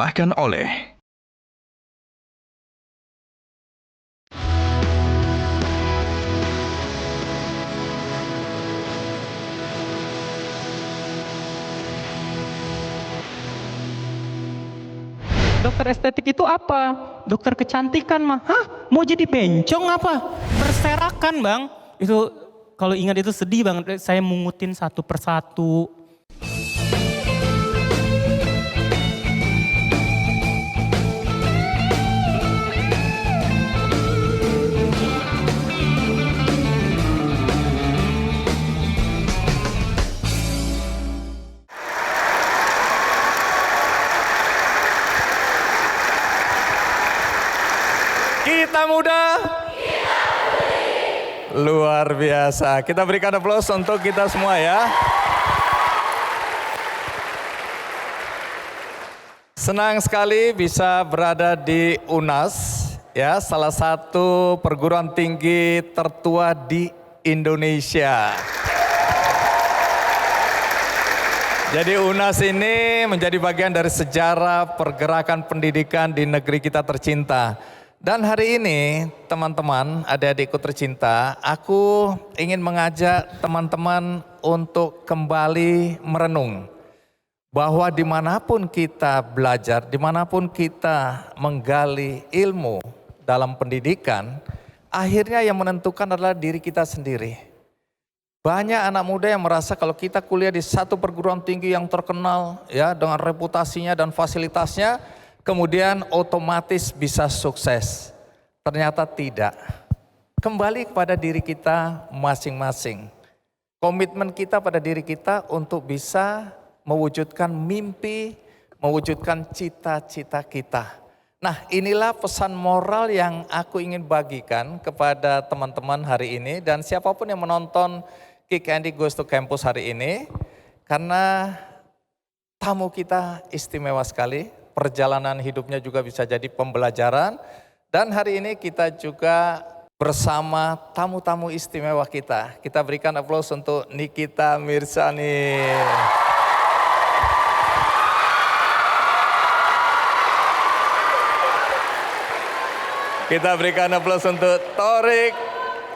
dipersembahkan oleh Dokter estetik itu apa? Dokter kecantikan mah. Hah? Mau jadi bencong apa? Berserakan bang. Itu kalau ingat itu sedih banget. Saya mungutin satu persatu. Kita muda, luar biasa. Kita berikan aplaus untuk kita semua ya. Senang sekali bisa berada di UNAS, ya, salah satu perguruan tinggi tertua di Indonesia. Jadi UNAS ini menjadi bagian dari sejarah pergerakan pendidikan di negeri kita tercinta. Dan hari ini teman-teman, adik-adikku tercinta, aku ingin mengajak teman-teman untuk kembali merenung. Bahwa dimanapun kita belajar, dimanapun kita menggali ilmu dalam pendidikan, akhirnya yang menentukan adalah diri kita sendiri. Banyak anak muda yang merasa kalau kita kuliah di satu perguruan tinggi yang terkenal, ya, dengan reputasinya dan fasilitasnya, kemudian otomatis bisa sukses. Ternyata tidak. Kembali kepada diri kita masing-masing. Komitmen kita pada diri kita untuk bisa mewujudkan mimpi, mewujudkan cita-cita kita. Nah, inilah pesan moral yang aku ingin bagikan kepada teman-teman hari ini dan siapapun yang menonton Kick Andy Goes to Campus hari ini. Karena tamu kita istimewa sekali. Perjalanan hidupnya juga bisa jadi pembelajaran. Dan hari ini kita juga bersama tamu-tamu istimewa kita. Kita berikan aplaus untuk Nikita Mirzani. Kita berikan aplaus untuk Thorik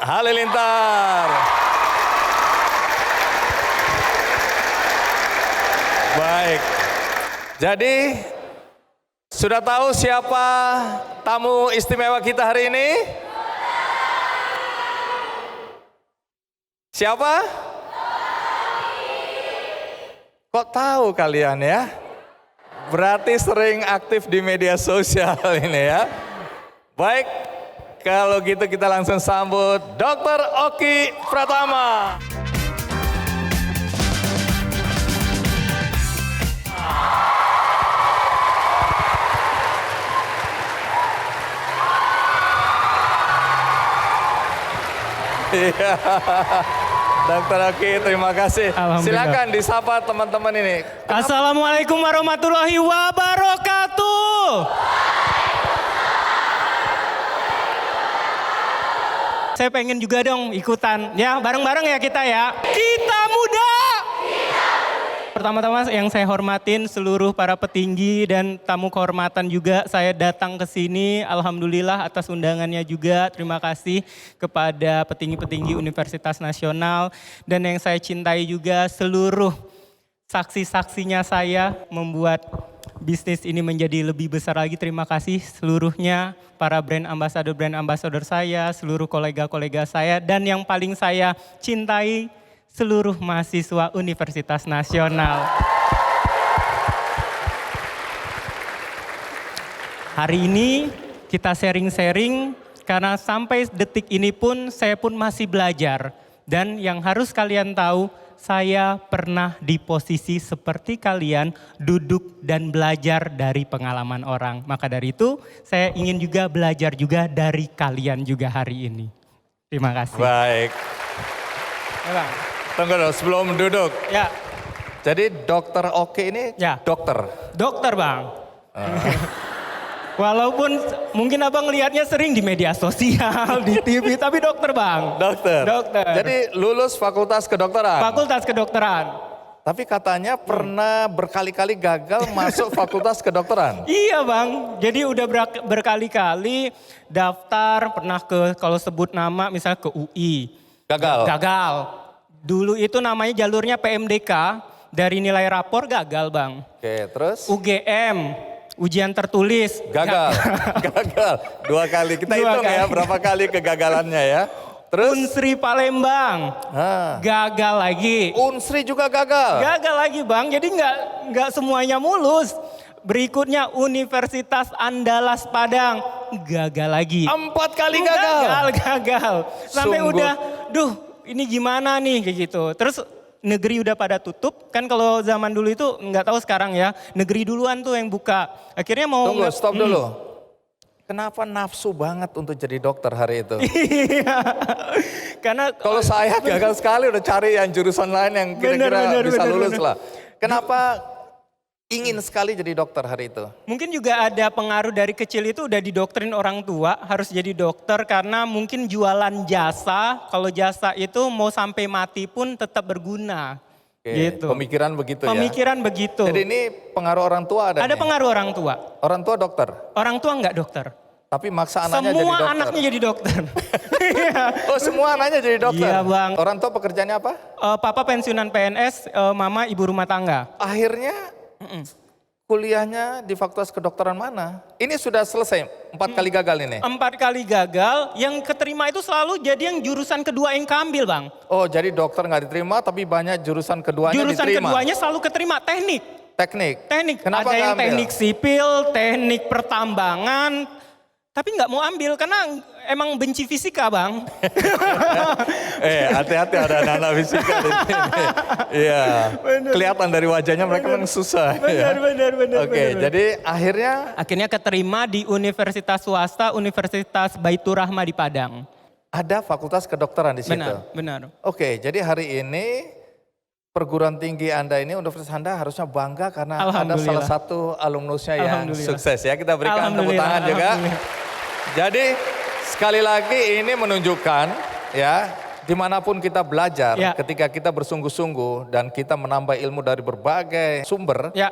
Halilintar. Baik. Jadi sudah tahu siapa tamu istimewa kita hari ini? Siapa? Kok tahu kalian ya? Berarti sering aktif di media sosial ini ya. Baik, kalau gitu kita langsung sambut Dr. Oki Pratama. Iya, Dr. Oki, terima kasih. Silakan disapa teman-teman ini. Assalamualaikum warahmatullahi wabarakatuh. Saya pengen juga dong ikutan, ya bareng-bareng ya kita ya. Kita muda. Pertama-tama yang saya hormatin seluruh para petinggi dan tamu kehormatan juga saya datang ke sini. Alhamdulillah atas undangannya juga. Terima kasih kepada petinggi-petinggi Universitas Nasional. Dan yang saya cintai juga seluruh saksi-saksinya saya membuat bisnis ini menjadi lebih besar lagi. Terima kasih seluruhnya para brand ambassador saya, seluruh kolega-kolega saya. Dan yang paling saya cintai seluruh mahasiswa Universitas Nasional. Hari ini kita sharing-sharing karena sampai detik ini pun saya pun masih belajar. Dan yang harus kalian tahu, saya pernah di posisi seperti kalian duduk dan belajar dari pengalaman orang. Maka dari itu saya ingin juga belajar juga dari kalian juga hari ini. Terima kasih. Baik. Ya, Bang. Tunggu dulu sebelum duduk. Ya. Jadi Dr. Oki ini Ya. dokter? Dokter Bang. Walaupun mungkin abang lihatnya sering di media sosial, di TV, tapi dokter Bang. Dokter? Dokter. Jadi lulus fakultas kedokteran? Fakultas kedokteran. Tapi katanya pernah berkali-kali gagal masuk fakultas kedokteran. Iya bang, jadi udah berkali-kali daftar, pernah kalau sebut nama misalnya ke UI. Gagal. Gagal. Dulu itu namanya jalurnya PMDK, dari nilai rapor gagal bang. Oke, terus? UGM, ujian tertulis. Gagal. Gagal. 2 kali. Kita 2 hitung ya kali. berapa kali kegagalannya ya. Terus? Unsri Palembang, gagal lagi. Unsri juga gagal. Gagal lagi bang, jadi nggak semuanya mulus. Berikutnya Universitas Andalas Padang, gagal lagi. 4 kali gagal. Gagal. Sampai Sungguh. udah, ini gimana nih kayak gitu. Terus negeri udah pada tutup, kan kalau zaman dulu itu nggak tahu sekarang ya, negeri duluan tuh yang buka. Akhirnya mau Tunggu, stop dulu. Kenapa nafsu banget untuk jadi dokter hari itu? Iya. Karena Kalau saya gagal sekali udah cari yang jurusan lain yang kira-kira bisa lulus lah. Kenapa ingin sekali jadi dokter hari itu? mungkin juga ada pengaruh dari kecil itu udah didoktrin orang tua harus jadi dokter karena mungkin jualan jasa. Kalau jasa itu mau sampai mati pun tetap berguna. Oke, Gitu. Pemikiran begitu ya? Pemikiran begitu. Jadi ini pengaruh orang tua ada Ada nih? pengaruh orang tua. Orang tua dokter? Orang tua enggak dokter. Tapi maksa anaknya jadi Semua dokter? anaknya jadi dokter. Iya. Oh semua anaknya jadi dokter? Iya, Bang. Orang tua pekerjaannya apa? Papa pensiunan PNS, mama ibu rumah tangga. Akhirnya kuliahnya di fakultas kedokteran mana? Ini sudah selesai, 4 kali gagal ini? 4 kali gagal, yang keterima itu selalu jadi yang jurusan kedua yang keambil bang. Oh jadi dokter nggak diterima tapi banyak jurusan keduanya Jurusan diterima? keduanya selalu keterima, teknik. Teknik? Ada Kenapa nggak yang ambil? teknik sipil, teknik pertambangan, tapi nggak mau ambil karena emang benci fisika bang. Hati-hati ada anak-anak fisika di sini. Iya, kelihatan dari wajahnya mereka memang susah. ya. Benar. Oke, jadi akhirnya Akhirnya keterima di universitas swasta, Universitas Baitur Rahma di Padang. ada fakultas kedokteran di situ. Benar. Oke, jadi hari ini perguruan tinggi Anda ini, universitas Anda harusnya bangga karena ada Alhamdulillah. salah satu alumnusnya yang Alhamdulillah. sukses ya. Kita berikan tepuk tangan juga. Jadi sekali lagi ini menunjukkan ya, dimanapun kita belajar, Ya. ketika kita bersungguh-sungguh dan kita menambah ilmu dari berbagai sumber, Ya,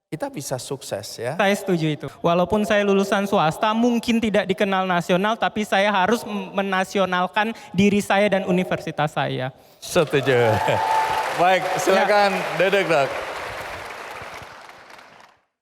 kita bisa sukses ya. saya setuju itu. Walaupun saya lulusan swasta, mungkin tidak dikenal nasional, tapi saya harus menasionalkan diri saya dan universitas saya. Setuju. Baik, silakan duduk dok.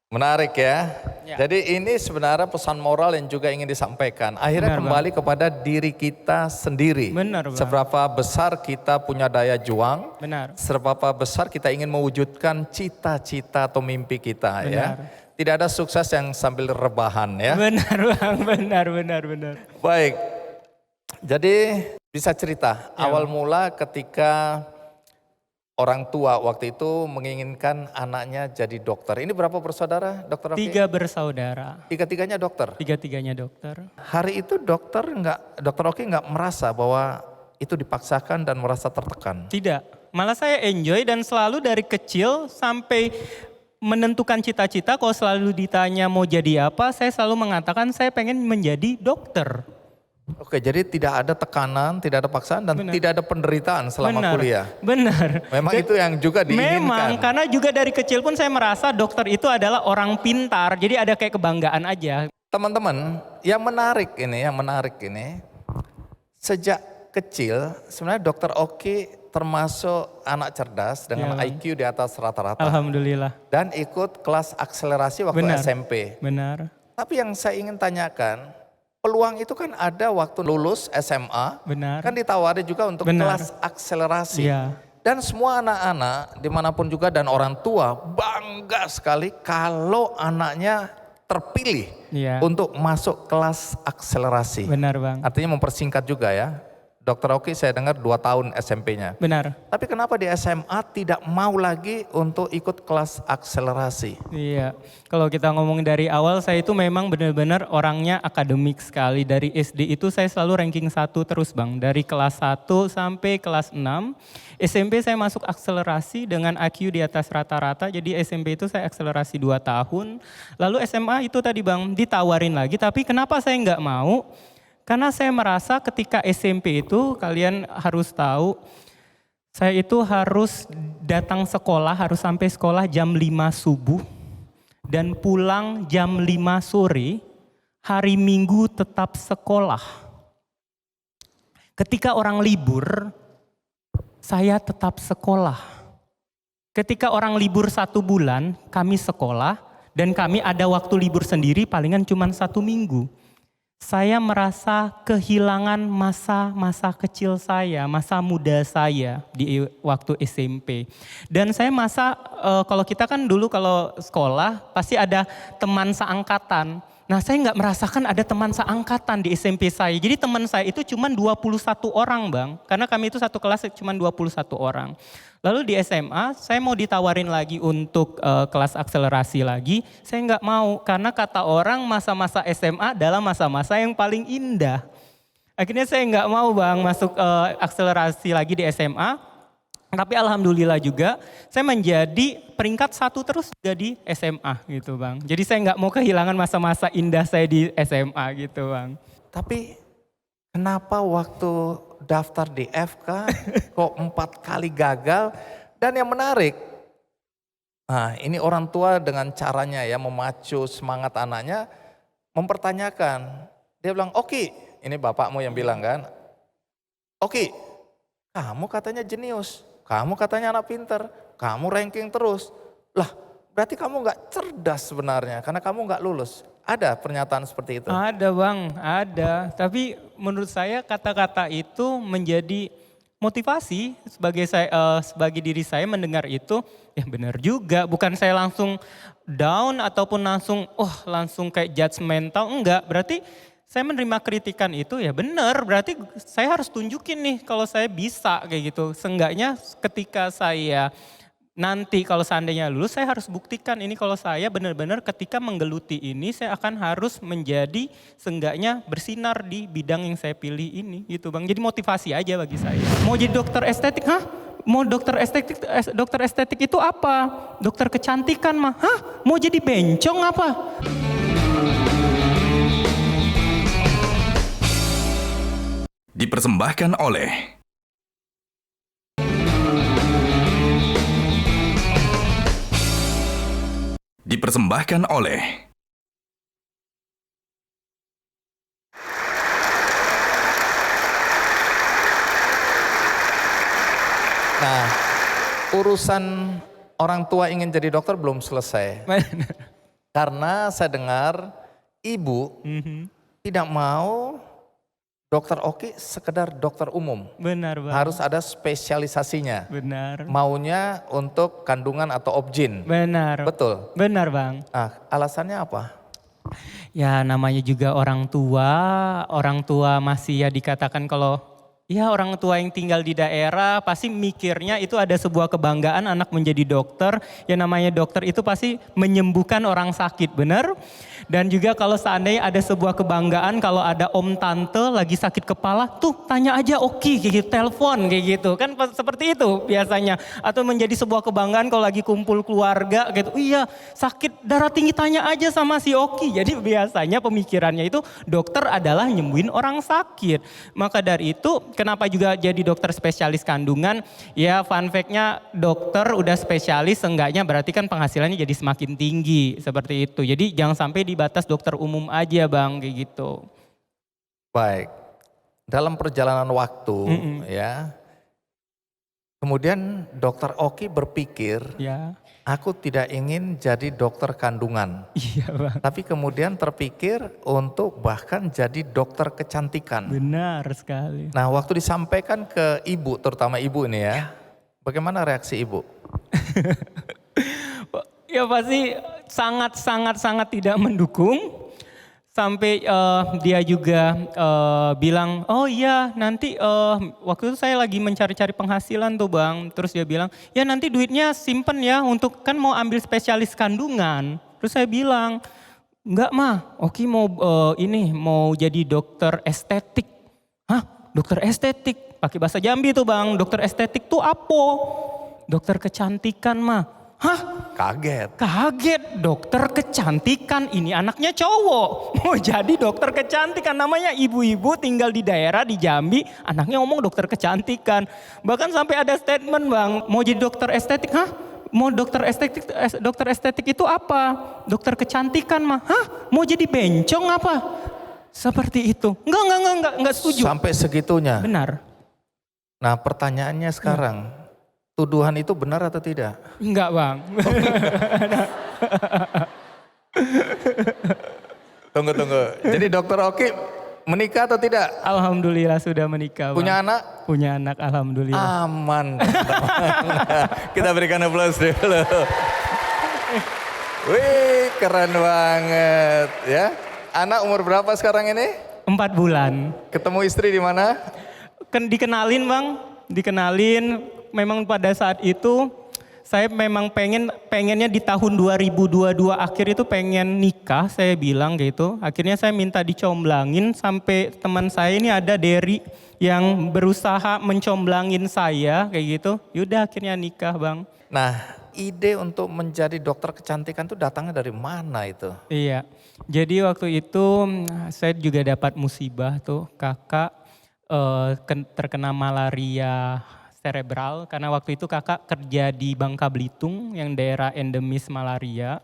Menarik ya. Ya. Jadi ini sebenarnya pesan moral yang juga ingin disampaikan. Akhirnya Benar, kembali kepada diri kita sendiri. Benar, Bang. Seberapa besar kita punya daya juang. Benar. Seberapa besar kita ingin mewujudkan cita-cita atau mimpi kita ya. Benar. Tidak ada sukses yang sambil rebahan ya. Benar bang, benar. Baik. Jadi bisa cerita Ya. awal mula ketika orang tua waktu itu menginginkan anaknya jadi dokter. Ini berapa bersaudara, Dokter Rocky? 3 bersaudara. Tiga-tiganya dokter. 3-tiganya dokter. Hari itu Dokter Rocky nggak merasa bahwa itu dipaksakan dan merasa tertekan. Tidak, malah saya enjoy dan selalu dari kecil sampai menentukan cita-cita. Kalau selalu ditanya mau jadi apa, saya selalu mengatakan saya pengen menjadi dokter. Oke, jadi tidak ada tekanan, tidak ada paksaan dan Benar. tidak ada penderitaan selama kuliah. Benar. Memang itu yang juga diinginkan. Memang, karena juga dari kecil pun saya merasa dokter itu adalah orang pintar. Jadi ada kayak kebanggaan aja. Teman-teman, yang menarik ini, sejak kecil sebenarnya Dokter Oki termasuk anak cerdas dengan Ya, IQ di atas rata-rata. Alhamdulillah. Dan ikut kelas akselerasi waktu Benar. SMP. Benar. Tapi yang saya ingin tanyakan, peluang itu kan ada waktu lulus SMA, Benar. kan ditawari juga untuk Benar. kelas akselerasi. Iya. Dan semua anak-anak dimanapun juga dan orang tua bangga sekali kalau anaknya terpilih Iya. untuk masuk kelas akselerasi. Benar bang. Artinya mempersingkat juga ya. Dokter Oki saya dengar 2 tahun SMP-nya. Benar. Tapi kenapa di SMA tidak mau lagi untuk ikut kelas akselerasi? Iya, kalau kita ngomong dari awal saya itu memang benar-benar orangnya akademik sekali. Dari SD itu saya selalu ranking 1 terus bang. Dari kelas 1 sampai kelas 6. SMP saya masuk akselerasi dengan IQ di atas rata-rata. Jadi SMP itu saya akselerasi 2 tahun. Lalu SMA itu tadi bang ditawarin lagi. Tapi kenapa saya nggak mau? Karena saya merasa ketika SMP itu kalian harus tahu. Saya itu harus datang sekolah, harus sampai sekolah jam 5 subuh dan pulang jam 5 sore, hari Minggu tetap sekolah. Ketika orang libur, saya tetap sekolah. Ketika orang libur 1 bulan, kami sekolah dan kami ada waktu libur sendiri palingan cuma 1 minggu. Saya merasa kehilangan masa-masa kecil saya, masa muda saya di waktu SMP. Dan saya kalau kita kan dulu kalau sekolah pasti ada teman seangkatan. Nah saya nggak merasakan ada teman seangkatan di SMP saya. Jadi teman saya itu cuma 21 orang Bang. Karena kami itu satu kelas cuma 21 orang. Lalu di SMA saya mau ditawarin lagi untuk kelas akselerasi lagi. Saya nggak mau karena kata orang masa-masa SMA adalah masa-masa yang paling indah. Akhirnya saya nggak mau Bang masuk akselerasi lagi di SMA. Tapi alhamdulillah juga saya menjadi peringkat 1 terus juga di SMA gitu Bang. Jadi saya nggak mau kehilangan masa-masa indah saya di SMA gitu Bang. Tapi kenapa waktu daftar di FK kok 4 kali gagal? Dan yang menarik, nah ini orang tua dengan caranya ya memacu semangat anaknya, mempertanyakan. Dia bilang, Oki, ini bapakmu yang bilang kan, Oki, kamu katanya jenius, kamu katanya anak pinter, kamu ranking terus. Lah berarti kamu gak cerdas sebenarnya karena kamu gak lulus. Ada pernyataan seperti itu? Ada Bang, ada. Tapi menurut saya kata-kata itu menjadi motivasi sebagai diri saya mendengar itu, ya benar juga. Bukan saya langsung down ataupun langsung kayak judgmental, enggak. Berarti saya menerima kritikan itu ya benar, berarti saya harus tunjukin nih kalau saya bisa kayak gitu. Seenggaknya ketika saya nanti kalau seandainya lulus saya harus buktikan ini kalau saya benar-benar ketika menggeluti ini saya akan harus menjadi seenggaknya bersinar di bidang yang saya pilih ini gitu Bang. Jadi motivasi aja bagi saya. Mau jadi dokter estetik, Mau dokter estetik itu apa? Dokter kecantikan mah? Mau jadi bencong apa? Dipersembahkan oleh Nah, urusan orang tua ingin jadi dokter belum selesai. Karena saya dengar ibu tidak mau dokter Oki sekedar dokter umum. Benar Bang. Harus ada spesialisasinya. Benar. Maunya untuk kandungan atau obgyn. Benar. Betul. Benar Bang. Alasannya apa? Ya namanya juga orang tua masih ya dikatakan kalau ya orang tua yang tinggal di daerah pasti mikirnya itu ada sebuah kebanggaan anak menjadi dokter. Ya namanya dokter itu pasti menyembuhkan orang sakit, benar? Dan juga kalau seandainya ada sebuah kebanggaan kalau ada om tante lagi sakit kepala, tuh tanya aja Oki kayak gitu, telepon kayak gitu. Kan seperti itu biasanya. Atau menjadi sebuah kebanggaan kalau lagi kumpul keluarga gitu. Iya sakit darah tinggi tanya aja sama si Oki. Jadi biasanya pemikirannya itu dokter adalah nyembuhin orang sakit. Maka dari itu kenapa juga jadi dokter spesialis kandungan? Ya fun fact-nya dokter udah spesialis seenggaknya berarti kan penghasilannya jadi semakin tinggi seperti itu. Jadi jangan sampai di batas dokter umum aja Bang kayak gitu. Baik, dalam perjalanan waktu ya, kemudian dokter Oki berpikir, Ya. aku tidak ingin jadi dokter kandungan. Iya Bang. Tapi kemudian terpikir untuk bahkan jadi dokter kecantikan. Benar sekali. Nah waktu disampaikan ke ibu, terutama ibu ini ya, bagaimana reaksi ibu? Ya pasti sangat tidak mendukung. Sampai dia juga bilang, oh iya nanti waktu itu saya lagi mencari-cari penghasilan tuh Bang. Terus dia bilang, ya nanti duitnya simpen ya untuk kan mau ambil spesialis kandungan. Terus saya bilang, enggak mah, Oki mau jadi dokter estetik. Hah? Dokter estetik? Pakai bahasa Jambi tuh Bang, dokter estetik tuh apa? Dokter kecantikan mah. Hah? Kaget. Kaget, dokter kecantikan, ini anaknya cowok. Mau jadi dokter kecantikan, namanya ibu-ibu tinggal di daerah di Jambi, anaknya ngomong dokter kecantikan. Bahkan sampai ada statement bang, mau jadi dokter estetik, hah? Mau dokter estetik itu apa? Dokter kecantikan mah, hah? Mau jadi bencong apa? Seperti itu. Enggak setuju. Sampai segitunya. Benar. Nah pertanyaannya sekarang, tuduhan itu benar atau tidak? Enggak bang. Tunggu. Jadi dokter Oki menikah atau tidak? Alhamdulillah sudah menikah bang. Punya anak? Punya anak, alhamdulillah. Aman. Kita berikan aplaus dulu. Wih keren banget ya. Anak umur berapa sekarang ini? 4 bulan. Ketemu istri di mana? Dikenalin bang, memang pada saat itu saya memang pengennya di tahun 2022 akhir itu pengen nikah, saya bilang gitu. Akhirnya saya minta dicomblangin sampai teman saya ini ada Derry yang berusaha mencomblangin saya kayak gitu. Yaudah akhirnya nikah bang. Nah ide untuk menjadi dokter kecantikan itu datangnya dari mana itu? Iya, jadi waktu itu saya juga dapat musibah tuh, kakak terkena malaria cerebral karena waktu itu kakak kerja di Bangka Belitung yang daerah endemis malaria.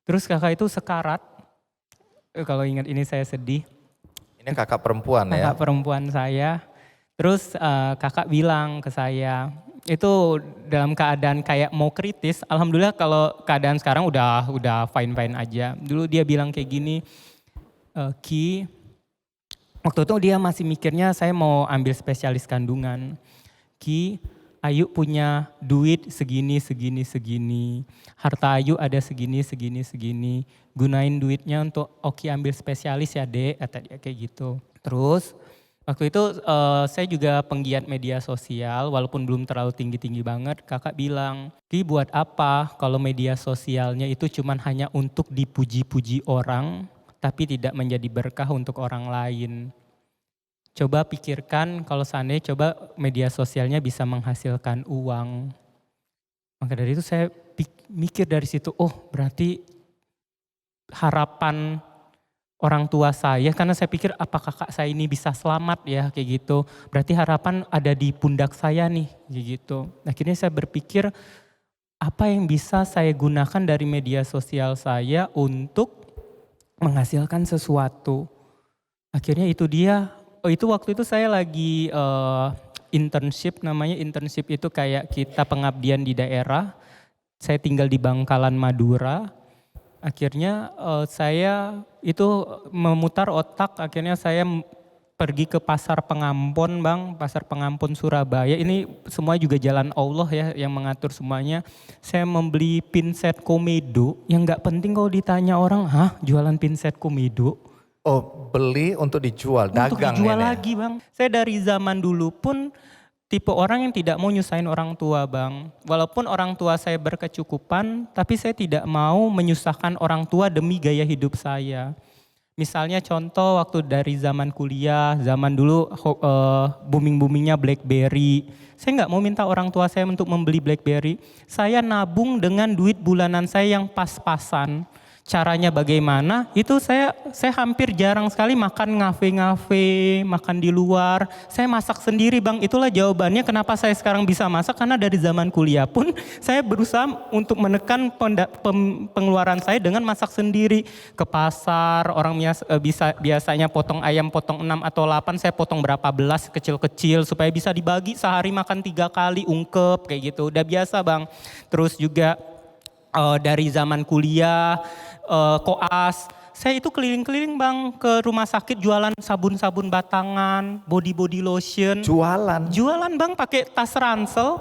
Terus kakak itu sekarat. Kalau ingat ini saya sedih. Ini kakak perempuan ya? Kakak perempuan saya. Terus kakak bilang ke saya, itu dalam keadaan kayak mau kritis. Alhamdulillah kalau keadaan sekarang udah fine aja. Dulu dia bilang kayak gini, Ki, waktu itu dia masih mikirnya saya mau ambil spesialis kandungan. Ki, Ayu punya duit segini. Harta Ayu ada segini. Gunain duitnya untuk Oki ambil spesialis ya dek, kata dia kayak gitu. Terus waktu itu saya juga penggiat media sosial walaupun belum terlalu tinggi-tinggi banget. Kakak bilang, Ki buat apa kalau media sosialnya itu cuman hanya untuk dipuji-puji orang tapi tidak menjadi berkah untuk orang lain. Coba pikirkan kalau seandainya coba media sosialnya bisa menghasilkan uang. Maka dari itu saya mikir dari situ, oh berarti harapan orang tua saya, karena saya pikir apa kakak saya ini bisa selamat ya kayak gitu. Berarti harapan ada di pundak saya nih kayak gitu. Akhirnya saya berpikir apa yang bisa saya gunakan dari media sosial saya untuk menghasilkan sesuatu. Akhirnya itu dia. Itu waktu itu saya lagi internship, namanya internship itu kayak kita pengabdian di daerah. Saya tinggal di Bangkalan, Madura. Akhirnya saya itu memutar otak, akhirnya saya pergi ke Pasar Pengampon bang, Pasar Pengampon Surabaya. Ini semua juga jalan Allah ya yang mengatur semuanya. Saya membeli pinset komedo yang gak penting kalau ditanya orang, hah jualan pinset komedo? Oh beli untuk dijual, dagang ini. Untuk dijual lagi bang. Saya dari zaman dulu pun tipe orang yang tidak mau nyusahin orang tua bang. Walaupun orang tua saya berkecukupan, tapi saya tidak mau menyusahkan orang tua demi gaya hidup saya. Misalnya contoh waktu dari zaman kuliah, zaman dulu booming-boomingnya BlackBerry. Saya nggak mau minta orang tua saya untuk membeli BlackBerry. Saya nabung dengan duit bulanan saya yang pas-pasan. Caranya bagaimana? Itu saya hampir jarang sekali makan ngafe-ngafe, makan di luar. Saya masak sendiri bang, itulah jawabannya kenapa saya sekarang bisa masak. Karena dari zaman kuliah pun saya berusaha untuk menekan pengeluaran saya dengan masak sendiri. Ke pasar, orang biasanya potong ayam potong 6 atau 8, saya potong berapa belas kecil-kecil supaya bisa dibagi sehari makan 3 kali ungkep kayak gitu. Udah biasa bang. Terus juga dari zaman kuliah, koas, saya itu keliling-keliling bang ke rumah sakit jualan sabun-sabun batangan, body lotion. Jualan bang pakai tas ransel.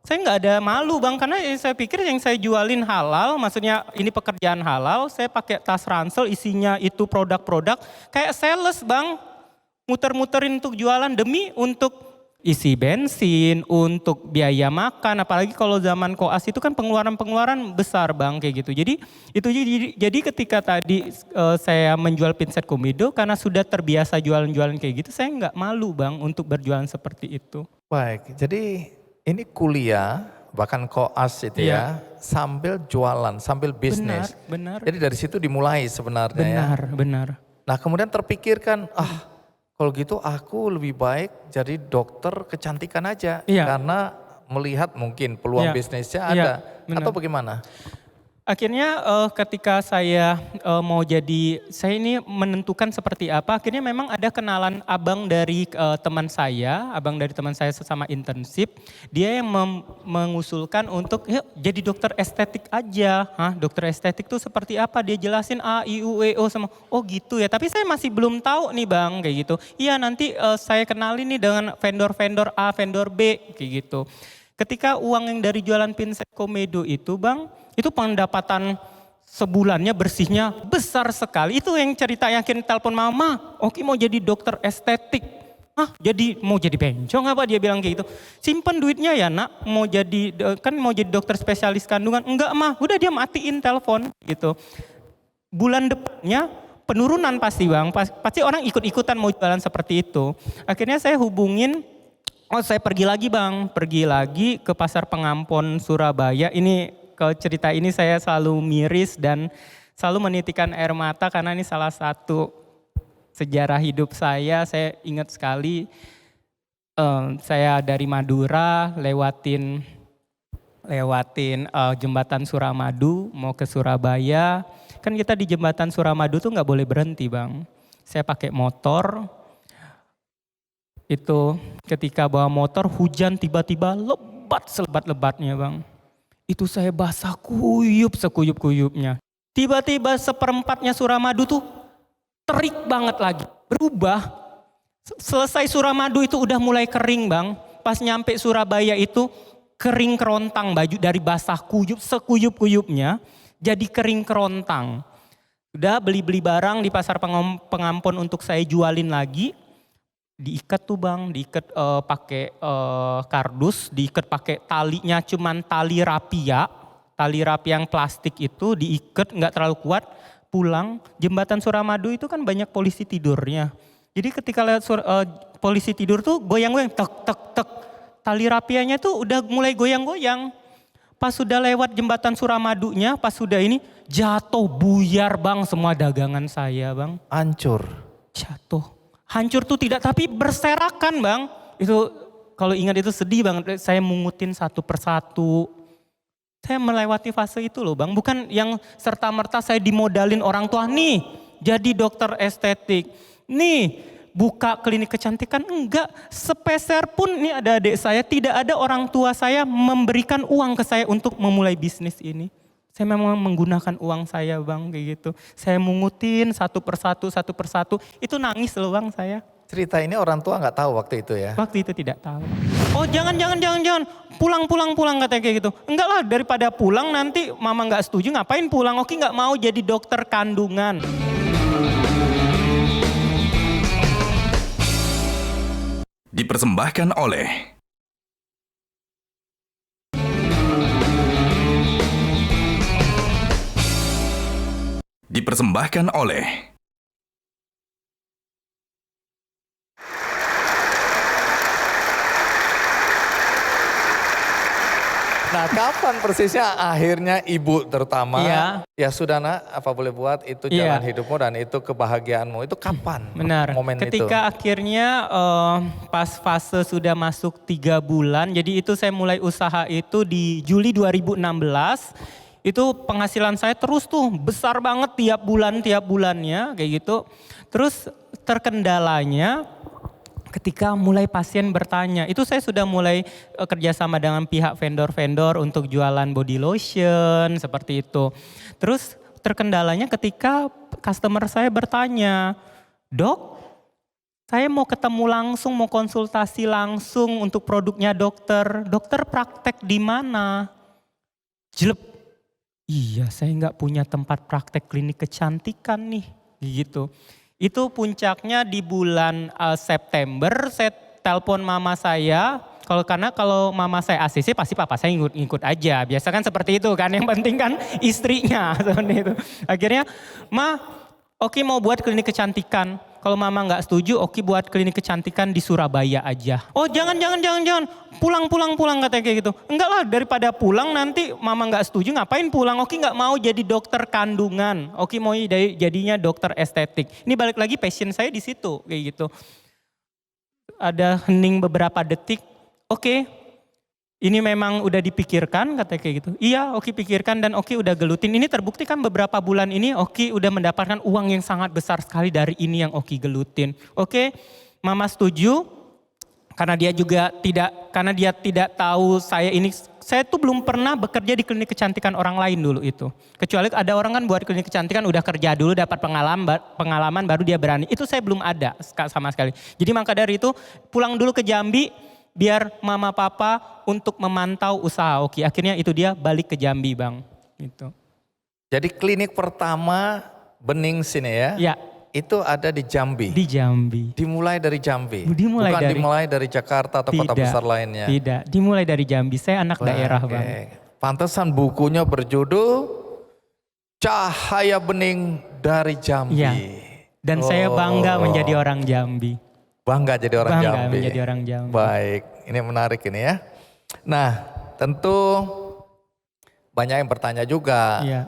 Saya nggak ada malu bang karena saya pikir yang saya jualin halal, maksudnya ini pekerjaan halal. Saya pakai tas ransel isinya itu produk-produk kayak sales bang, muter-muterin untuk jualan demi untuk isi bensin, untuk biaya makan, apalagi kalau zaman koas itu kan pengeluaran besar bang kayak gitu. Jadi ketika tadi saya menjual pinset komedo karena sudah terbiasa jualan-jualan kayak gitu, saya nggak malu bang untuk berjualan seperti itu. Baik, jadi ini kuliah bahkan koas itu ya, sambil jualan, sambil bisnis. Benar. Jadi dari situ dimulai sebenarnya ya. Benar. Nah kemudian terpikirkan, kalau gitu aku lebih baik jadi dokter kecantikan aja. Iya. Karena melihat mungkin peluang bisnisnya ada. Benar. Atau bagaimana? Akhirnya ketika saya mau jadi, saya ini menentukan seperti apa. Akhirnya memang ada kenalan abang dari teman saya sesama internship. Dia yang mengusulkan untuk yuk jadi dokter estetik aja. Dokter estetik tuh seperti apa? Dia jelasin A, I, U, E, O sama. Oh gitu ya, tapi saya masih belum tahu nih bang kayak gitu. Iya nanti saya kenalin nih dengan vendor-vendor A, vendor B kayak gitu. Ketika uang yang dari jualan Pinset Komedo itu bang, itu pendapatan sebulannya bersihnya besar sekali. Itu yang cerita yang akhirnya telepon mama, Oki mau jadi dokter estetik. Mau jadi bencong apa dia bilang kayak gitu. Simpen duitnya ya nak, mau jadi dokter spesialis kandungan. Enggak mah, udah dia matiin telepon gitu. Bulan depannya penurunan pasti bang, pasti orang ikut-ikutan mau jualan seperti itu. Akhirnya saya hubungin, saya pergi lagi ke Pasar Pengampon Surabaya. Ini kalau cerita ini saya selalu miris dan selalu menitikan air mata karena ini salah satu sejarah hidup saya. Saya ingat sekali saya dari Madura lewatin jembatan Suramadu mau ke Surabaya. Kan kita di jembatan Suramadu tuh nggak boleh berhenti bang. Saya pakai motor. Itu ketika bawa motor hujan tiba-tiba lebat selebat-lebatnya bang. Itu saya basah kuyup sekuyup-kuyupnya. Tiba-tiba seperempatnya Suramadu tuh terik banget lagi. Berubah. Selesai Suramadu itu udah mulai kering bang. Pas nyampe Surabaya itu kering kerontang, baju dari basah kuyup sekuyup-kuyupnya jadi kering kerontang. Udah beli-beli barang di Pasar Pengampon untuk saya jualin lagi. Diikat tuh bang, pakai kardus, diikat pakai talinya cuman tali rapia yang plastik itu diikat nggak terlalu kuat. Pulang jembatan Suramadu itu kan banyak polisi tidurnya. Jadi ketika lihat polisi tidur tuh goyang-goyang, tek, tali rapianya tuh udah mulai goyang-goyang. Pas sudah lewat jembatan Suramadunya, pas sudah ini jatuh buyar bang semua dagangan saya bang. Hancur. Jatuh. Hancur tuh tidak, tapi berserakan bang. Itu kalau ingat itu sedih banget. Saya mungutin satu persatu. Saya melewati fase itu loh bang. Bukan yang serta-merta saya dimodalin orang tua. Nih jadi dokter estetik. Nih buka klinik kecantikan. Enggak, sepeser pun nih ada adik saya. Tidak ada orang tua saya memberikan uang ke saya untuk memulai bisnis ini. Saya memang menggunakan uang saya bang kayak gitu. Saya mungutin satu persatu. Itu nangis loh bang saya. Cerita ini orang tua nggak tahu waktu itu ya? Waktu itu tidak tahu. Oh jangan. Pulang katanya kayak gitu. Enggak lah, daripada pulang nanti mama nggak setuju, ngapain pulang. Oki nggak mau jadi dokter kandungan. Dipersembahkan oleh Nah kapan persisnya akhirnya ibu terutama, ya sudah nak apa boleh buat itu jalan hidupmu dan itu kebahagiaanmu, itu kapan momen Ketika itu? akhirnya pas fase sudah masuk 3 bulan, jadi itu saya mulai usaha itu di Juli 2016. Itu penghasilan saya terus tuh besar banget tiap bulannya kayak gitu. Terus terkendalanya ketika mulai pasien bertanya, itu saya sudah mulai kerjasama dengan pihak vendor-vendor untuk jualan body lotion seperti itu. Terus terkendalanya ketika customer saya bertanya, Dok, saya mau ketemu langsung, mau konsultasi langsung untuk produknya dokter praktek di mana? Jelek. Iya, saya nggak punya tempat praktek klinik kecantikan nih, gitu. Itu puncaknya di bulan September, saya telepon mama saya. Karena kalau mama saya ACC pasti papa saya ngikut aja. Biasa kan seperti itu kan, yang penting kan istrinya seperti itu. Akhirnya, Ma, Oki mau buat klinik kecantikan. Kalau mama nggak setuju, Oki buat klinik kecantikan di Surabaya aja. Oh jangan, pulang katanya kayak gitu. Enggak lah, daripada pulang nanti mama nggak setuju, ngapain pulang? Oki nggak mau jadi dokter kandungan. Oki mau jadinya dokter estetik. Ini balik lagi passion saya di situ kayak gitu. Ada hening beberapa detik. Oke, ini memang udah dipikirkan katanya kayak gitu. Iya, Oki pikirkan dan Oki udah gelutin. Ini terbukti kan beberapa bulan ini Oki udah mendapatkan uang yang sangat besar sekali dari ini yang Oki gelutin. Oke, mama setuju karena dia tidak tahu saya tuh belum pernah bekerja di klinik kecantikan orang lain dulu itu. Kecuali ada orang kan buat klinik kecantikan udah kerja dulu dapat pengalaman baru dia berani. Itu saya belum ada sama sekali. Jadi maka dari itu pulang dulu ke Jambi biar mama papa untuk memantau usaha Oki. Akhirnya itu dia balik ke Jambi Bang. Gitu. Jadi klinik pertama Bening sini ya? Ya. Itu ada di Jambi? Di Jambi. Dimulai dari Jambi? Dimulai dari Jakarta atau kota besar lainnya? Tidak, dimulai dari Jambi. Saya anak daerah Bang. Pantesan bukunya berjudul Cahaya Bening dari Jambi. Ya. Dan saya bangga menjadi orang Jambi. Bangga jadi orang Jambi. Bangga menjadi orang Jambi. Baik, ini menarik ini ya. Nah, tentu banyak yang bertanya juga. Iya.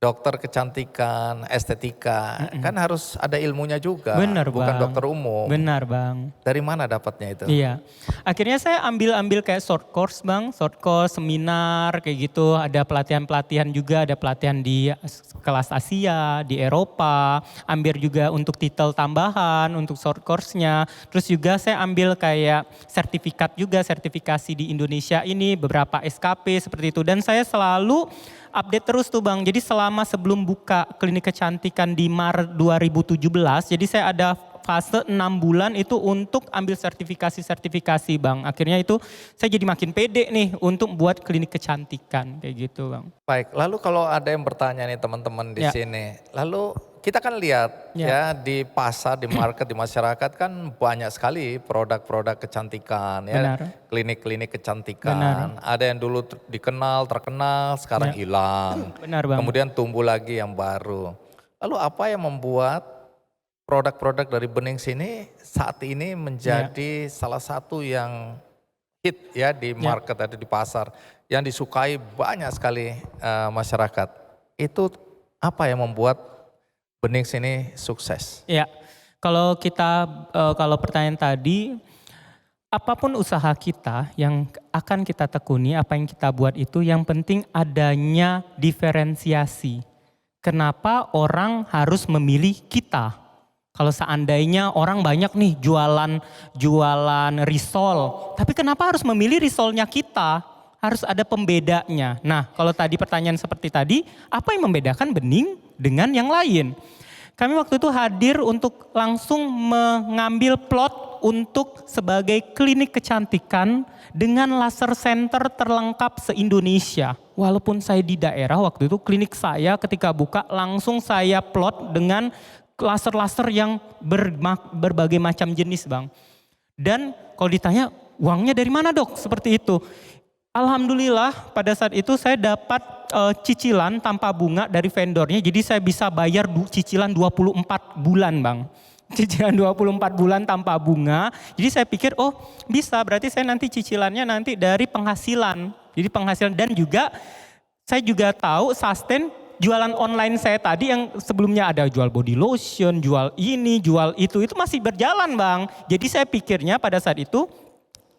Dokter kecantikan, estetika, kan harus ada ilmunya juga. Benar bukan Bang. dokter umum. Benar Bang. Dari mana dapatnya itu? Iya. Akhirnya saya ambil kayak short course Bang. Short course, seminar kayak gitu. Ada pelatihan-pelatihan juga. Ada pelatihan di kelas Asia, di Eropa. Ambil juga untuk titel tambahan, untuk short course-nya. Terus juga saya ambil kayak sertifikat juga, sertifikasi di Indonesia ini. Beberapa SKP seperti itu. Dan saya selalu update terus tuh Bang. Jadi selama sebelum buka klinik kecantikan di Maret 2017, jadi saya ada fase 6 bulan itu untuk ambil sertifikasi Bang. Akhirnya itu saya jadi makin pede nih untuk buat klinik kecantikan kayak gitu Bang. Baik, lalu kalau ada yang bertanya nih teman-teman di sini, lalu kita kan lihat ya di pasar, di market, di masyarakat kan banyak sekali produk-produk kecantikan ya, klinik-klinik kecantikan. Benar. Ada yang dulu terkenal, sekarang hilang. Benar Bang. Kemudian tumbuh lagi yang baru. Lalu apa yang membuat produk-produk dari Bening sini saat ini menjadi salah satu yang hit ya di market, ada di pasar, yang disukai banyak sekali masyarakat. Itu apa yang membuat Bening sini sukses? Ya, kalau pertanyaan tadi, apapun usaha kita yang akan kita tekuni, apa yang kita buat itu yang penting adanya diferensiasi. Kenapa orang harus memilih kita? Kalau seandainya orang banyak nih jualan risol, tapi kenapa harus memilih risolnya kita? Harus ada pembedanya. Nah, kalau tadi pertanyaan seperti tadi, apa yang membedakan Bening dengan yang lain? Kami waktu itu hadir untuk langsung mengambil plot untuk sebagai klinik kecantikan dengan laser center terlengkap se-Indonesia. Walaupun saya di daerah waktu itu klinik saya ketika buka langsung saya plot dengan laser-laser yang berbagai macam jenis Bang. Dan kalau ditanya uangnya dari mana Dok? Seperti itu. Alhamdulillah pada saat itu saya dapat cicilan tanpa bunga dari vendornya. Jadi saya bisa bayar cicilan 24 bulan Bang. Cicilan 24 bulan tanpa bunga. Jadi saya pikir oh bisa berarti saya nanti cicilannya nanti dari penghasilan. Jadi penghasilan dan juga saya juga tahu sustain jualan online saya tadi yang sebelumnya ada jual body lotion, jual ini, jual itu masih berjalan Bang. Jadi saya pikirnya pada saat itu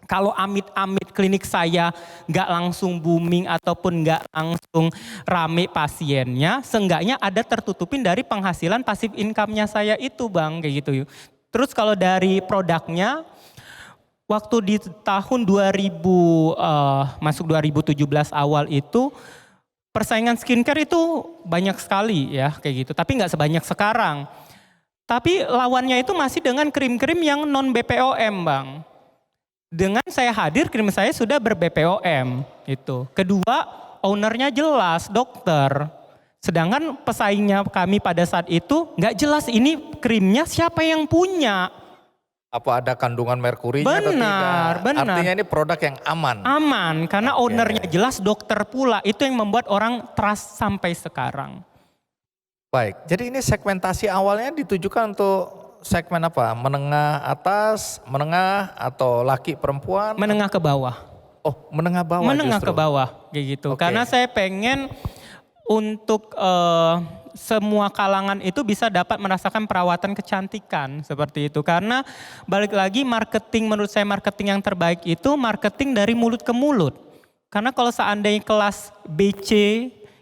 kalau amit-amit klinik saya nggak langsung booming ataupun nggak langsung rame pasiennya, seenggaknya ada tertutupin dari penghasilan pasif income-nya saya itu Bang, kayak gitu. Terus kalau dari produknya, waktu di tahun 2017 awal itu, persaingan skincare itu banyak sekali ya kayak gitu, tapi nggak sebanyak sekarang. Tapi lawannya itu masih dengan krim-krim yang non BPOM Bang. Dengan saya hadir, krim saya sudah ber-BPOM itu. Kedua, ownernya jelas, dokter. Sedangkan pesaingnya kami pada saat itu nggak jelas ini krimnya siapa yang punya. Apa ada kandungan merkurinya atau tidak? Benar. Artinya ini produk yang aman. Aman, karena ownernya jelas, dokter pula. Itu yang membuat orang trust sampai sekarang. Baik, jadi ini segmentasi awalnya ditujukan untuk segmen apa? Menengah atas, menengah atau laki perempuan? Menengah ke bawah. Oh, menengah bawah Menengah justru. ke bawah kayak gitu. Oke. Karena saya pengen untuk semua kalangan itu bisa dapat merasakan perawatan kecantikan seperti itu. Karena balik lagi marketing, menurut saya marketing yang terbaik itu marketing dari mulut ke mulut. Karena kalau seandainya kelas BC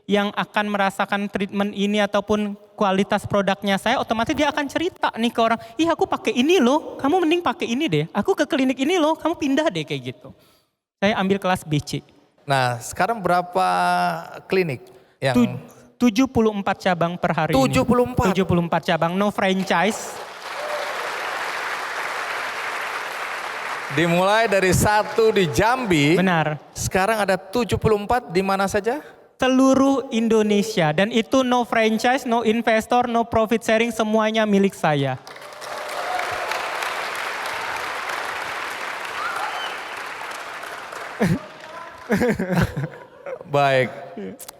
yang akan merasakan treatment ini ataupun kualitas produknya saya, otomatis dia akan cerita nih ke orang, ih aku pakai ini loh, kamu mending pakai ini deh. Aku ke klinik ini loh, kamu pindah deh kayak gitu. Saya ambil kelas BC. Nah, sekarang berapa klinik yang 74 cabang per hari 74? ini. 74 cabang, no franchise. Dimulai dari 1 di Jambi. Benar. Sekarang ada 74 di mana saja? Seluruh Indonesia. Dan itu no franchise, no investor, no profit sharing, semuanya milik saya. Baik.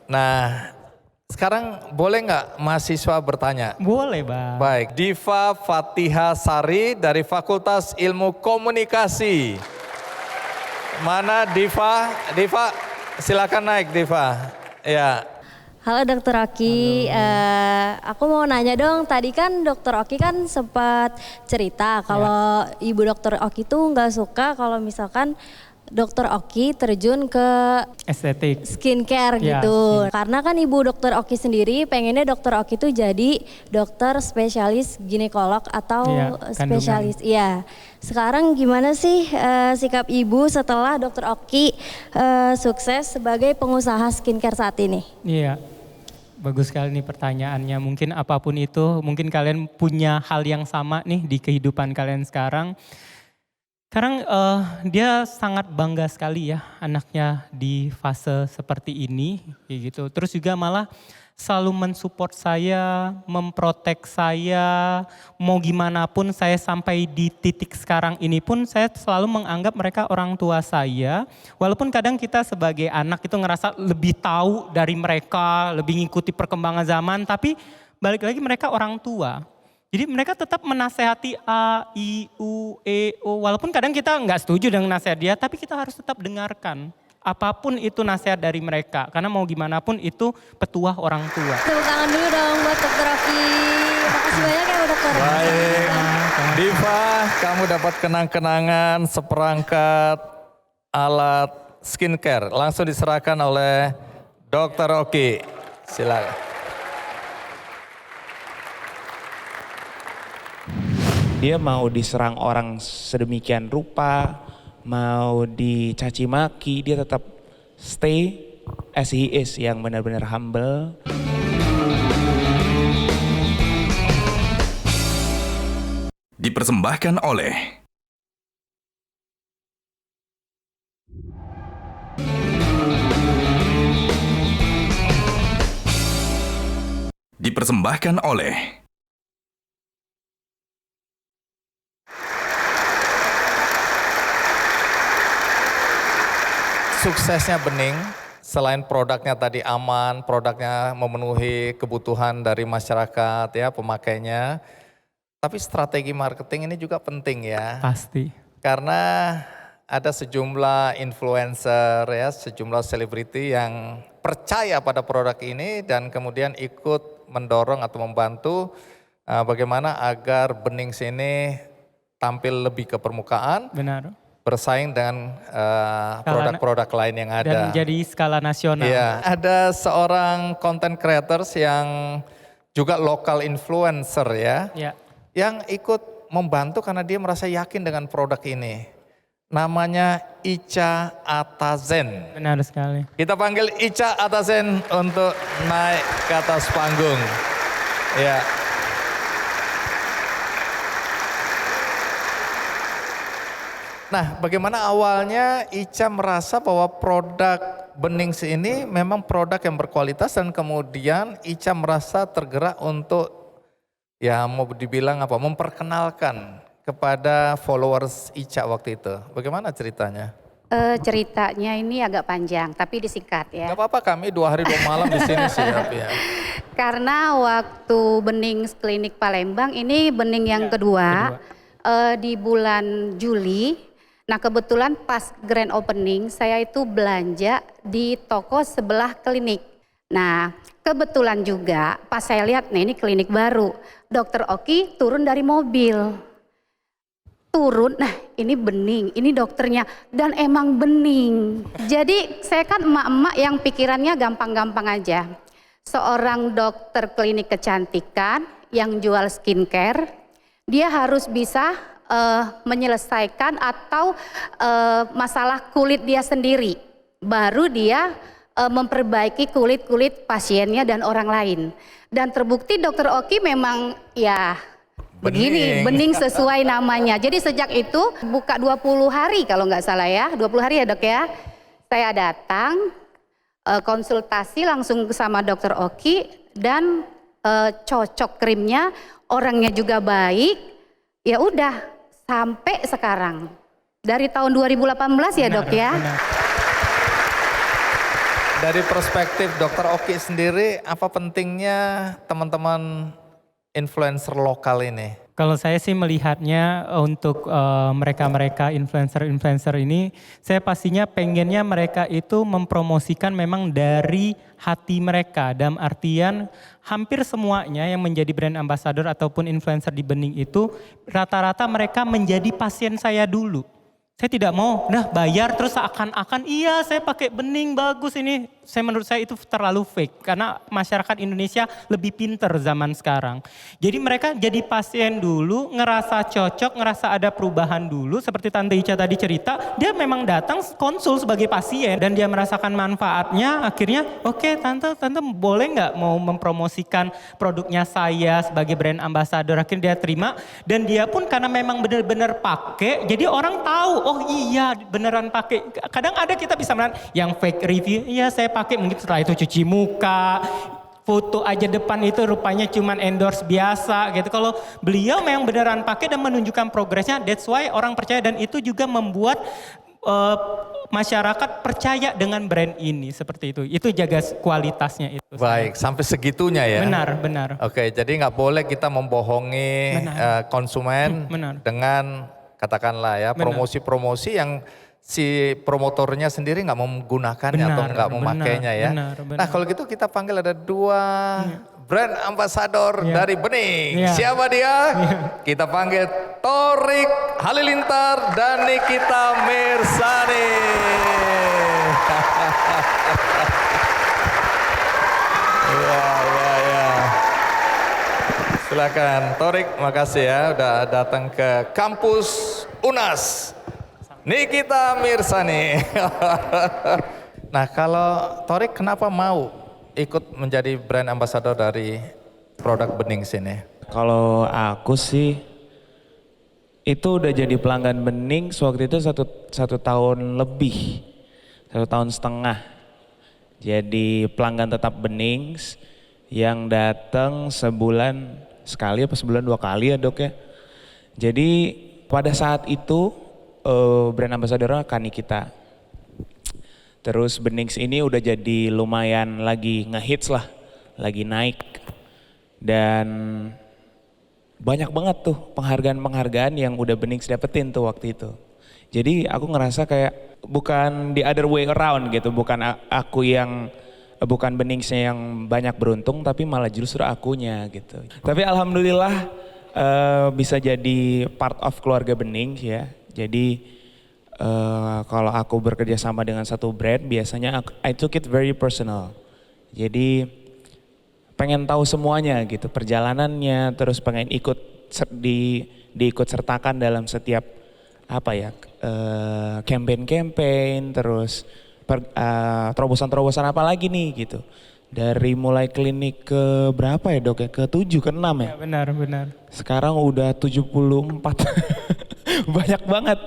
Nah, sekarang boleh nggak mahasiswa bertanya? Boleh Bang. Baik, Diva Fatiha Sari dari Fakultas Ilmu Komunikasi. Mana Diva? Diva, silakan naik Diva. Ya. Halo Dokter Oki, aku mau nanya dong, tadi kan Dokter Oki kan sempat cerita kalau Ibu Dokter Oki tuh nggak suka kalau misalkan Dokter Oki terjun ke Estetik. skincare Ya, gitu. Karena kan Ibu Dokter Oki sendiri pengennya Dokter Oki tuh jadi dokter spesialis ginekolog atau Iya, spesialis. Iya. Sekarang gimana sih sikap Ibu setelah Dokter Oki sukses sebagai pengusaha skincare saat ini? Iya. Bagus sekali nih pertanyaannya. Mungkin apapun itu, mungkin kalian punya hal yang sama nih di kehidupan kalian sekarang. Sekarang dia sangat bangga sekali ya anaknya di fase seperti ini kayak gitu. Terus juga malah selalu mensupport saya, memprotek saya, mau gimana pun saya sampai di titik sekarang ini pun saya selalu menganggap mereka orang tua saya. Walaupun kadang kita sebagai anak itu ngerasa lebih tahu dari mereka, lebih ngikuti perkembangan zaman, tapi balik lagi mereka orang tua. Jadi mereka tetap menasehati A, I, U, E, O. Walaupun kadang kita nggak setuju dengan nasihat dia, tapi kita harus tetap dengarkan. Apapun itu nasihat dari mereka. Karena mau gimana pun itu petuah orang tua. Tepuk tangan dulu dong buat Dokter Oki. Makasih banyak ya Dokter. Baik. Diva, kamu dapat kenang-kenangan seperangkat alat skincare. Langsung diserahkan oleh Dokter Oki. Silakan. Dia mau diserang orang sedemikian rupa, mau dicaci maki, dia tetap stay as he is, yang benar-benar humble. Dipersembahkan oleh Suksesnya Bening, selain produknya tadi aman, produknya memenuhi kebutuhan dari masyarakat ya pemakainya, tapi strategi marketing ini juga penting ya. Pasti. Karena ada sejumlah influencer ya, sejumlah selebriti yang percaya pada produk ini dan kemudian ikut mendorong atau membantu bagaimana agar Bening sini tampil lebih ke permukaan. Benar. Bersaing dengan produk-produk lain yang ada. Dan jadi skala nasional. Iya, ada seorang content creators yang juga lokal influencer ya. Ya. Yang ikut membantu karena dia merasa yakin dengan produk ini. Namanya Ica Atazen. Benar sekali. Kita panggil Ica Atazen untuk naik ke atas panggung. Ya. Nah, bagaimana awalnya Ica merasa bahwa produk Benings ini memang produk yang berkualitas dan kemudian Ica merasa tergerak untuk ya mau dibilang apa, memperkenalkan kepada followers Ica waktu itu. Bagaimana ceritanya? Ceritanya ini agak panjang, tapi disingkat ya. Gak apa-apa, kami 2 hari 2 malam di sini siap ya. Karena waktu bening klinik Palembang ini bening yang kedua. Di bulan Juli. Nah kebetulan pas grand opening saya itu belanja di toko sebelah klinik. Nah kebetulan juga pas saya lihat nih ini klinik baru. Dokter Oki turun dari mobil. Nah ini bening, ini dokternya, dan emang bening. Jadi saya kan emak-emak yang pikirannya gampang-gampang aja. Seorang dokter klinik kecantikan yang jual skincare, dia harus bisa menyelesaikan atau masalah kulit dia sendiri. Baru dia memperbaiki kulit-kulit pasiennya dan orang lain. Dan terbukti dokter Oki memang ya begini, bening sesuai namanya. Jadi sejak itu buka 20 hari kalau nggak salah ya, 20 hari ya dok ya. Saya datang konsultasi langsung sama dokter Oki dan cocok krimnya, orangnya juga baik. Ya udah sampai sekarang. Dari tahun 2018 ya dok ya. Benar. Dari perspektif dokter Oki sendiri, apa pentingnya teman-teman influencer lokal ini? Kalau saya sih melihatnya untuk mereka-mereka influencer-influencer ini, saya pastinya pengennya mereka itu mempromosikan memang dari hati mereka. Dalam artian hampir semuanya yang menjadi brand ambassador ataupun influencer di Bening itu rata-rata mereka menjadi pasien saya dulu. Saya tidak mau, bayar terus seakan-akan iya saya pakai Bening bagus ini. Menurut saya itu terlalu fake karena masyarakat Indonesia lebih pinter zaman sekarang. Jadi mereka jadi pasien dulu, ngerasa cocok, ngerasa ada perubahan dulu. Seperti Tante Ica tadi cerita, dia memang datang konsul sebagai pasien dan dia merasakan manfaatnya. Akhirnya oke, Tante boleh nggak mau mempromosikan produknya saya sebagai brand ambassador. Akhirnya dia terima dan dia pun karena memang benar-benar pakai, jadi orang tahu oh iya beneran pakai. Kadang ada kita bisa melihat yang fake review, iya saya pakai mungkin setelah itu cuci muka, foto aja depan itu rupanya cuman endorse biasa gitu. Kalau beliau memang beneran pakai dan menunjukkan progresnya, that's why orang percaya dan itu juga membuat masyarakat percaya dengan brand ini seperti itu. Itu jaga kualitasnya itu. Baik, sampai segitunya ya. Benar. Oke, jadi nggak boleh kita membohongi konsumen dengan katakanlah ya promosi-promosi yang si promotornya sendiri nggak menggunakannya atau nggak memakainya ya. Benar. Nah kalau gitu kita panggil ada dua brand ambassador dari Bening. Siapa dia? Kita panggil Thorik Halilintar dan Nikita Mirzani. Ya. Silakan Thorik, makasih ya udah datang ke kampus UNAS. Nikita Mirzani. Nah kalau Thorik kenapa mau ikut menjadi brand ambassador dari produk Bening sini? Kalau aku sih itu udah jadi pelanggan Bening waktu itu satu tahun lebih, 1,5 tahun. Jadi pelanggan tetap Bening yang datang sebulan sekali apa sebulan 2 kali ya dok ya. Jadi pada saat itu brand ambassador akan Nikita. Terus Benings ini udah jadi lumayan lagi ngehits lah, lagi naik. Dan banyak banget tuh penghargaan-penghargaan yang udah Benings dapetin tuh waktu itu. Jadi aku ngerasa kayak bukan the other way around gitu, bukan aku yang bukan Beningsnya yang banyak beruntung tapi malah justru akunya gitu. Tapi alhamdulillah bisa jadi part of keluarga Bening ya. Jadi kalau aku bekerja sama dengan satu brand biasanya I took it very personal. Jadi pengen tahu semuanya gitu perjalanannya, terus pengen diikut sertakan dalam setiap campaign, terus terobosan-terobosan apa lagi nih gitu. Dari mulai klinik ke berapa ya dok ya? Ke 7, ke 6 ya? Benar. Sekarang udah 74. Banyak banget.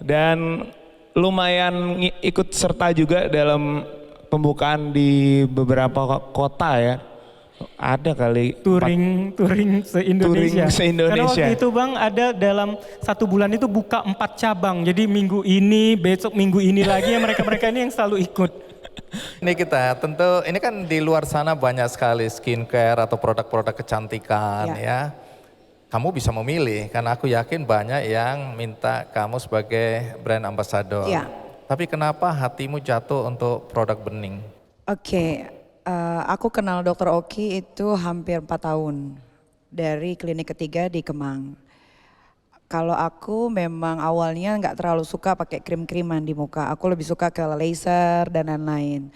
Dan lumayan ikut serta juga dalam pembukaan di beberapa kota ya. Ada kali touring se-Indonesia. Karena waktu itu Bang ada dalam 1 bulan itu buka 4 cabang. Jadi minggu ini, besok minggu ini lagi yang mereka ini yang selalu ikut. Ini kita tentu ini kan di luar sana banyak sekali skincare atau produk-produk kecantikan ya. Kamu bisa memilih karena aku yakin banyak yang minta kamu sebagai brand ambassador. Ya. Tapi kenapa hatimu jatuh untuk produk bening? Oke, aku kenal Dr. Oki itu hampir 4 tahun dari klinik ketiga di Kemang. Kalau aku memang awalnya nggak terlalu suka pakai krim-kriman di muka, aku lebih suka ke laser dan lain-lain.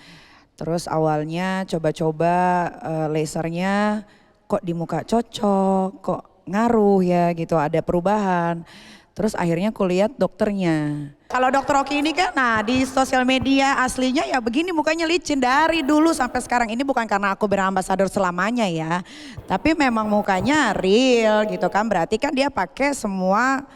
Terus awalnya coba-coba lasernya kok di muka cocok, kok ngaruh ya gitu, ada perubahan. Terus akhirnya aku lihat dokternya. Kalau Dokter Oki ini kan, nah di sosial media aslinya ya begini mukanya licin dari dulu sampai sekarang. Ini bukan karena aku brand ambassador selamanya ya. Tapi memang mukanya real gitu kan. Berarti kan dia pakai semua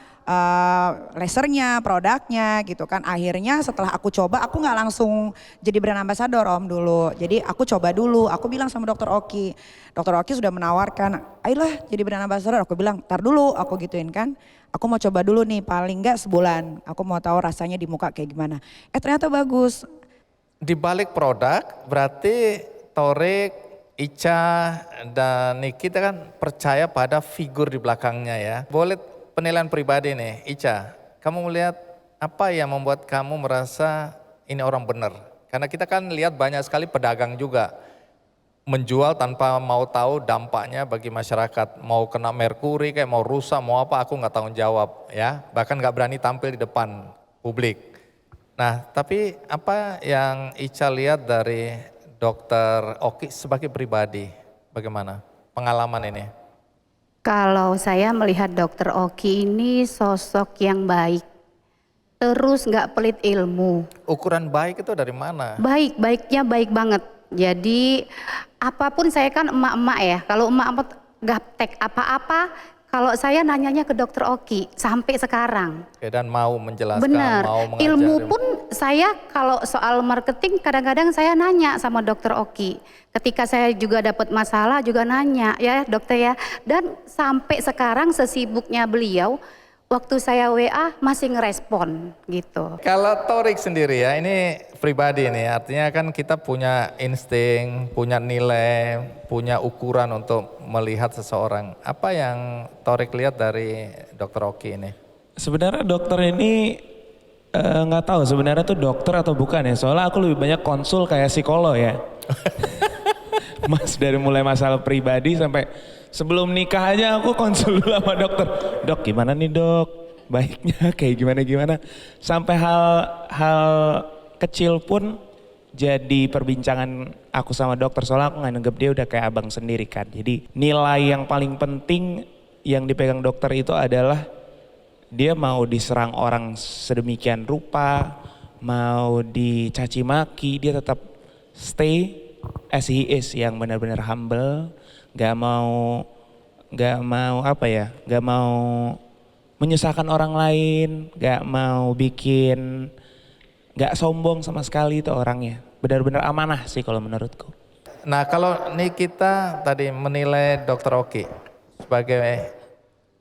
lasernya, produknya gitu kan. Akhirnya setelah aku coba, aku nggak langsung jadi brand ambassador Om dulu. Jadi aku coba dulu, aku bilang sama Dokter Oki. Dokter Oki sudah menawarkan, ayolah jadi brand ambassador. Aku bilang, tar dulu aku gituin kan. Aku mau coba dulu nih paling nggak sebulan. Aku mau tahu rasanya di muka kayak gimana. Ternyata bagus. Di balik produk berarti Torik, Ica, dan Nikita kan percaya pada figur di belakangnya ya. Boleh penilaian pribadi nih, Ica. Kamu melihat apa yang membuat kamu merasa ini orang benar? Karena kita kan lihat banyak sekali pedagang juga menjual tanpa mau tahu dampaknya bagi masyarakat. Mau kena merkuri kayak mau rusak, mau apa aku nggak tanggung jawab ya. Bahkan nggak berani tampil di depan publik. Nah tapi apa yang Ica lihat dari Dokter Oki sebagai pribadi? Bagaimana pengalaman ini? Kalau saya melihat Dokter Oki ini sosok yang baik, terus nggak pelit ilmu. Ukuran baik itu dari mana? Baiknya baik banget. Jadi apapun saya kan emak-emak ya, kalau emak-emak gaptek apa-apa, kalau saya nanyanya ke Dokter Oki sampai sekarang. Oke, dan mau menjelaskan, Benar, mau mengajar. ilmu pun saya kalau soal marketing kadang-kadang saya nanya sama Dokter Oki. Ketika saya juga dapat masalah juga nanya ya dokter ya. Dan sampai sekarang sesibuknya beliau, waktu saya WA masih ngerespon gitu. Kalau Torik sendiri ya, ini pribadi nih, artinya kan kita punya insting, punya nilai, punya ukuran untuk melihat seseorang. Apa yang Torik lihat dari Dokter Oki ini? Sebenarnya dokter ini nggak tahu sebenarnya tuh dokter atau bukan ya. Soalnya aku lebih banyak konsul kayak psikolog ya. Mas dari mulai masalah pribadi sampai sebelum nikah aja aku konsul dulu sama dokter. Dok gimana nih dok? Baiknya kayak gimana-gimana. Sampai hal kecil pun jadi perbincangan aku sama dokter. Soalnya aku nganggep dia udah kayak abang sendiri kan. Jadi nilai yang paling penting yang dipegang dokter itu adalah dia mau diserang orang sedemikian rupa, mau dicaci maki, dia tetap stay as he is, yang benar-benar humble, gak mau apa ya, gak mau menyusahkan orang lain, gak mau bikin, gak sombong sama sekali itu orangnya. Benar-benar amanah sih kalau menurutku. Nah kalau nih kita tadi menilai Dokter Oki sebagai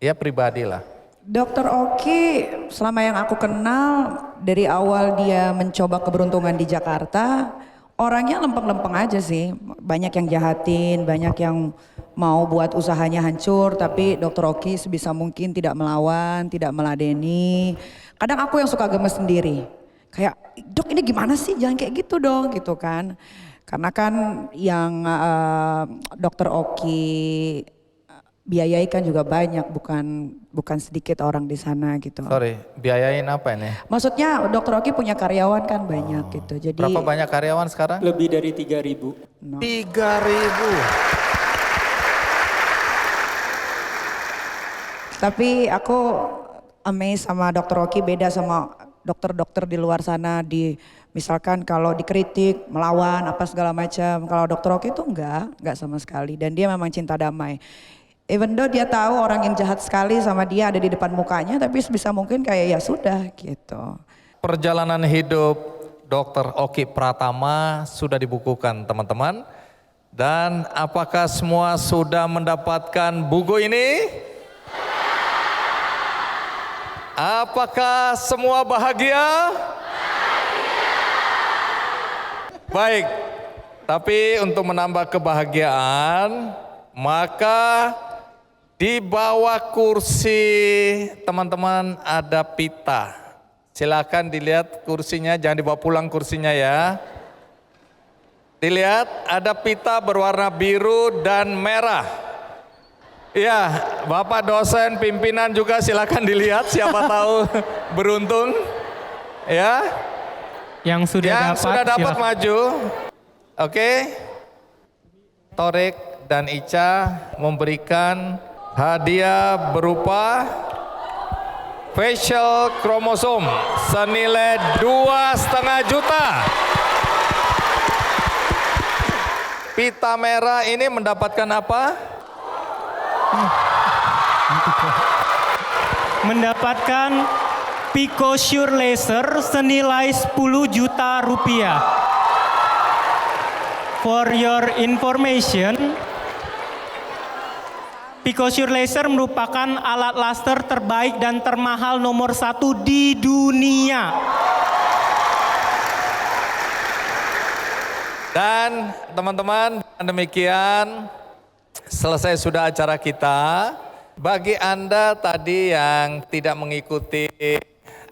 ya pribadi lah. Dokter Oki selama yang aku kenal dari awal dia mencoba keberuntungan di Jakarta, orangnya lempeng-lempeng aja sih. Banyak yang jahatin, banyak yang mau buat usahanya hancur, tapi Dokter Oki sebisa mungkin tidak melawan, tidak meladeni. Kadang aku yang suka gemes sendiri. Kayak, dok ini gimana sih, jangan kayak gitu dong gitu kan. Karena kan yang Dokter Oki biayai kan juga banyak, bukan sedikit orang di sana gitu. Sorry, biayain apa ini? Maksudnya Dokter Oki punya karyawan kan banyak gitu. Jadi Berapa banyak karyawan sekarang? Lebih dari 3.000. 3.000. tapi aku amazed sama Dokter Oki, beda sama dokter-dokter di luar sana. Misalkan kalau dikritik, melawan apa segala macam. Kalau Dokter Oki itu enggak sama sekali. Dan dia memang cinta damai. Even though dia tahu orang yang jahat sekali sama dia ada di depan mukanya, tapi sebisa mungkin kayak ya sudah gitu. Perjalanan hidup Dokter Oki Pratama sudah dibukukan teman-teman. Dan apakah semua sudah mendapatkan buku ini? Apakah semua bahagia? Baik, tapi untuk menambah kebahagiaan, maka di bawah kursi teman-teman ada pita. Silakan dilihat kursinya, jangan dibawa pulang kursinya ya. Dilihat ada pita berwarna biru dan merah. Ya, Bapak dosen pimpinan juga silakan dilihat, siapa tahu beruntung. Ya. Yang sudah dapat silakan. maju. Oke. Torik dan Ica memberikan hadiah berupa facial kromosom senilai 2,5 juta. Pita merah ini mendapatkan apa? Mendapatkan PicoSure Laser senilai 10 juta rupiah. For your information, PicoSure Laser merupakan alat laser terbaik dan termahal nomor 1 di dunia. Dan teman-teman, demikian selesai sudah acara kita. Bagi Anda tadi yang tidak mengikuti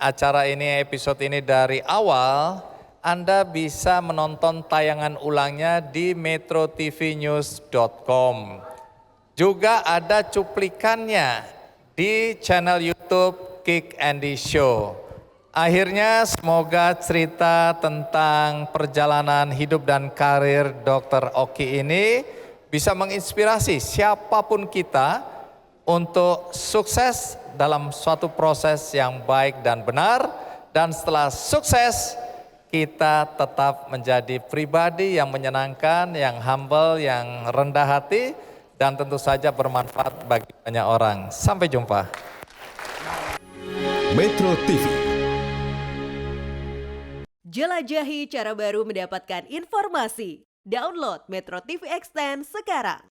acara ini, episode ini dari awal, Anda bisa menonton tayangan ulangnya di metrotvnews.com. Juga ada cuplikannya di channel YouTube Kick Andy Show. Akhirnya semoga cerita tentang perjalanan hidup dan karir Dr. Oki ini bisa menginspirasi siapapun kita untuk sukses dalam suatu proses yang baik dan benar. Dan setelah sukses, kita tetap menjadi pribadi yang menyenangkan, yang humble, yang rendah hati, dan tentu saja bermanfaat bagi banyak orang. Sampai jumpa. Metro TV. Jelajahi cara baru mendapatkan informasi. Download Metro TV Extend sekarang.